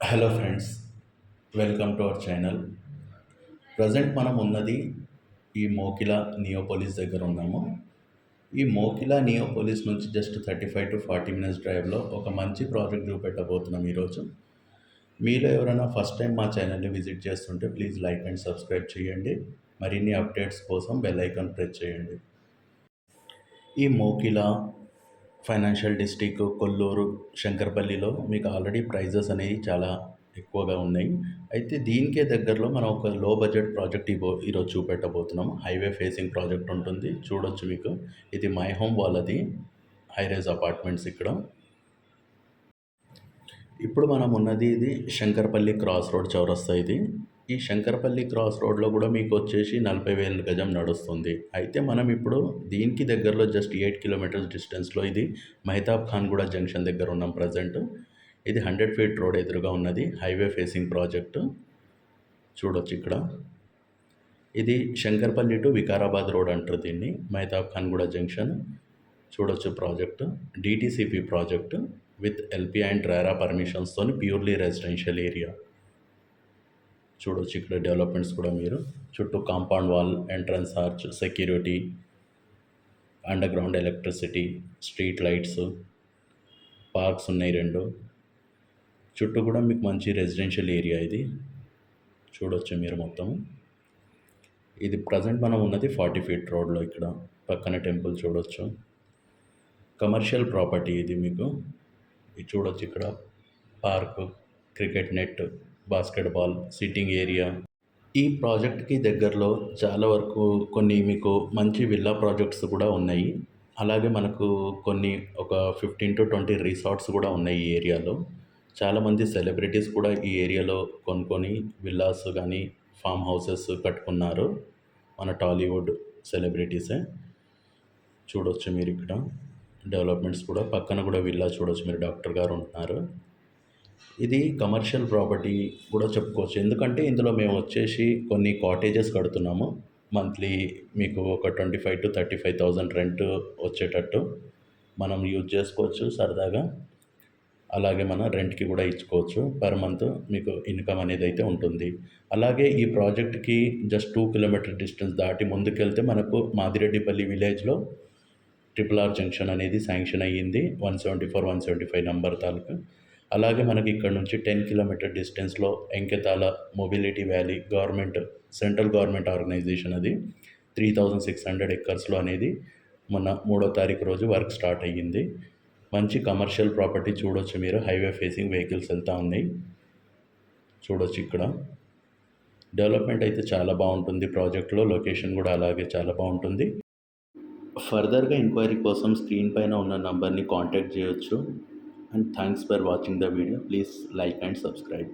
Hello friends, welcome to our channel. Present మనం ఉన్నది ఈ మోకిలా నియోపోలిస్ దగ్గర ఉన్నాము. ఈ మోకిలా నియోపోలిస్ నుంచి జస్ట్ 35 to 40 minutes డ్రైవ్లో ఒక మంచి ప్రాజెక్ట్ చూపెట్టబోతున్నాం ఈరోజు. మీలో ఎవరైనా ఫస్ట్ టైం మా ఛానల్ని విజిట్ చేస్తుంటే ప్లీజ్ లైక్ అండ్ సబ్స్క్రైబ్ చేయండి. మరిన్ని అప్డేట్స్ కోసం బెల్ ఐకాన్ ప్రెస్ చేయండి. ఈ మోకిలా ఫైనాన్షియల్ డిస్ట్రిక్ట్ కొల్లూరు శంకరపల్లిలో మీకు ఆల్రెడీ ప్రైజెస్ అనేవి చాలా ఎక్కువగా ఉన్నాయి. అయితే దీనికే దగ్గరలో మనం ఒక లో బడ్జెట్ ప్రాజెక్ట్ ఈరోజు చూపెట్టబోతున్నాం. హైవే ఫేసింగ్ ప్రాజెక్ట్ ఉంటుంది, చూడొచ్చు మీకు. ఇది మై హోమ్ వాళ్ళది హైరైజ్ అపార్ట్మెంట్స్ ఇక్కడ. ఇప్పుడు మనం ఉన్నది ఇది శంకరపల్లి క్రాస్ రోడ్ చౌరస్తా ఇది. ఈ శంకరపల్లి క్రాస్ రోడ్లో కూడా మీకు వచ్చేసి 40,000 గజం నడుస్తుంది. అయితే మనం ఇప్పుడు దీనికి దగ్గరలో జస్ట్ 8 కిలోమీటర్స్ డిస్టెన్స్లో ఇది మహతాబ్ ఖాన్గూడ జంక్షన్ దగ్గర ఉన్నాం ప్రజెంట్. ఇది 100 ఫీట్ రోడ్ ఎదురుగా ఉన్నది, హైవే ఫేసింగ్ ప్రాజెక్టు. చూడొచ్చు ఇక్కడ. ఇది శంకరపల్లి టు వికారాబాద్ రోడ్ అంటారు దీన్ని, మహతాబ్ ఖాన్గూడ జంక్షన్. చూడొచ్చు project DTCP project with LP and RERA పర్మిషన్స్తో ప్యూర్లీ రెసిడెన్షియల్ ఏరియా. చూడొచ్చు ఇక్కడ డెవలప్మెంట్స్ కూడా మీరు. చుట్టూ compound wall, entrance arch, security, underground electricity, street lights, parks ఉన్నాయి 2. చుట్టూ కూడా మీకు మంచి రెసిడెన్షియల్ ఏరియా ఇది. చూడొచ్చు మీరు మొత్తం. ఇది ప్రజెంట్ మనం ఉన్నది 40 ఫీట్ రోడ్లో. ఇక్కడ పక్కన టెంపుల్ చూడొచ్చు. కమర్షియల్ ప్రాపర్టీ ఇది మీకు. ఇది చూడొచ్చు ఇక్కడ park, cricket net, basketball, sitting area. ఈ ప్రాజెక్ట్కి దగ్గరలో చాలా వరకు కొన్ని మీకు మంచి విల్లా ప్రాజెక్ట్స్ కూడా ఉన్నాయి. అలాగే మనకు కొన్ని ఒక 15 to 20 రిసార్ట్స్ కూడా ఉన్నాయి ఈ ఏరియాలో. చాలామంది సెలబ్రిటీస్ కూడా ఈ ఏరియాలో కొనుక్కొని విల్లాస్ కానీ ఫామ్ హౌసెస్ కట్టుకున్నారు, మన టాలీవుడ్ సెలబ్రిటీసే. చూడొచ్చు మీరు ఇక్కడ డెవలప్మెంట్స్ కూడా. పక్కన కూడా విల్లా చూడొచ్చు మీరు, డాక్టర్ గారు ఉంటున్నారు. ఇది కమర్షియల్ ప్రాపర్టీ కూడా చెప్పుకోవచ్చు, ఎందుకంటే ఇందులో మేము వచ్చేసి కొన్ని కాటేజెస్ కడుతున్నాము. మంత్లీ మీకు ఒక 25,000 to 35,000 రెంట్ వచ్చేటట్టు మనం యూజ్ చేసుకోవచ్చు సరదాగా. అలాగే మన రెంట్కి కూడా ఇచ్చుకోవచ్చు. పర్ మంత్ మీకు ఇన్కమ్ అనేది అయితే ఉంటుంది. అలాగే ఈ ప్రాజెక్ట్కి జస్ట్ 2 కిలోమీటర్ డిస్టెన్స్ దాటి ముందుకెళ్తే మనకు మాదిరెడ్డిపల్లి విలేజ్లో RRR జంక్షన్ అనేది శాంక్షన్ అయ్యింది, 174, 175 నంబర్ తాలూకా. అలాగే మనకి ఇక్కడ నుంచి 10 కిలోమీటర్ డిస్టెన్స్లో ఎంకెతాల mobility valley government, central government organisation, అది 3,600 ఎకర్స్లో అనేది మొన్న 3వ తారీఖు రోజు వర్క్ స్టార్ట్ అయ్యింది. మంచి కమర్షియల్ ప్రాపర్టీ చూడొచ్చు మీరు. హైవే ఫేసింగ్ వెహికల్స్ వెళ్తూ ఉన్నాయి. చూడొచ్చు ఇక్కడ. డెవలప్మెంట్ అయితే చాలా బాగుంటుంది ప్రాజెక్ట్లో. లొకేషన్ కూడా అలాగే చాలా బాగుంటుంది. ఫర్దర్గా ఎంక్వైరీ కోసం స్క్రీన్ పైన ఉన్న నంబర్ని కాంటాక్ట్ చేయొచ్చు. And thanks for watching the video. Please like and subscribe.